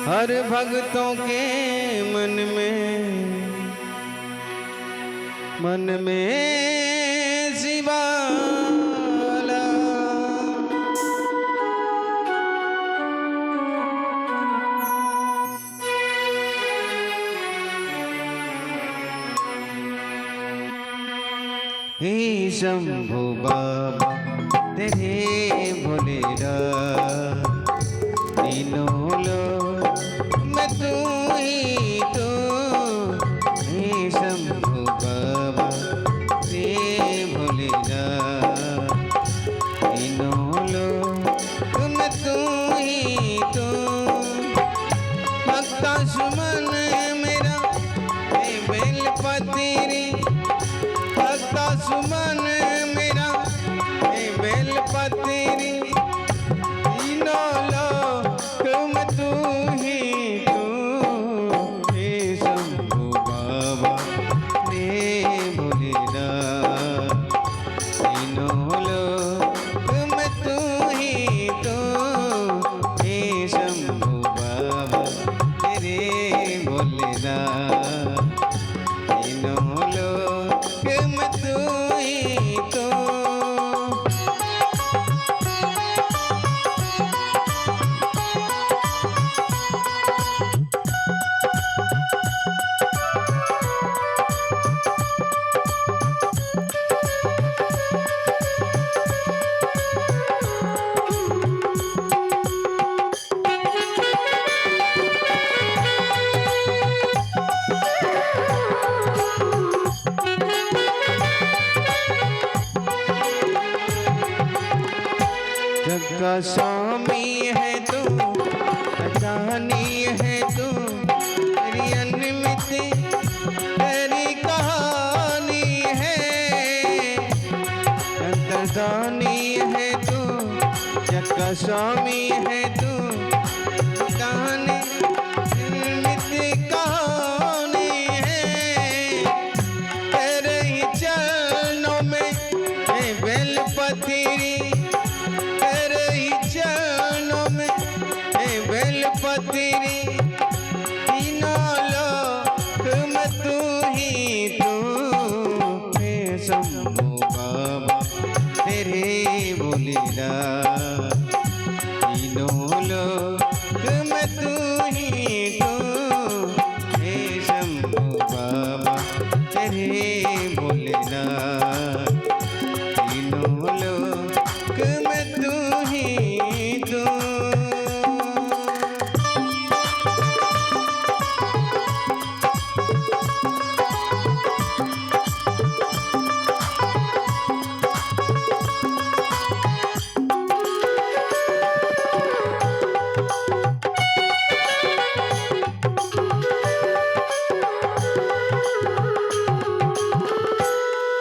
हर भक्तों के मन में शिवाला। हे शंभु बाबा तेरे भोलेरा, तीनों लोग मैं तू ही तो। हे शंभु बाबा तेरे भोलेरा, तीनों लोग मैं तू ही तो। भक्ता सुमन मेरा हे बेलपत्री, भक्ता सुमन मेरा हे बेलपत्री, तीनों लोग में तू ही तू। हे शंभु बाबा रे भोलेरा, तीनों लोग में तू ही तो। हे शंभु बाबा रे भोलेरा, तीनों लोग में तू ही तो। जग का स्वामी है तू, खजानी है तू, तेरी अनमित तेरी कहानी है। अंतर्दानी है तू, जग का स्वामी है तू, कहानी अनमित कहानी है। तेरे ही चरणों में है बेलपत्री, बेलपत्री, तीनों लोग में तू ही तू। हे शंभु बाबा तेरे भोलेरा, तीनों लोग में तू ही तू। हे शंभु बाबा तेरे भोलेरा, तीनों लोग में तू ही तू।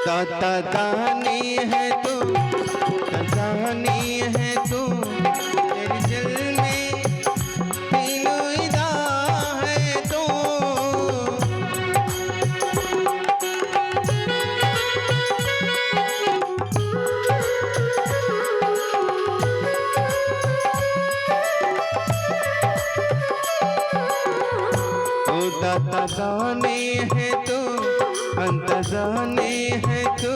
दाता दानी है तू, खजानी है तू, तेरे दिल में तीनों इदा है तू। दाता दानी है तू, अंत जाने है तू,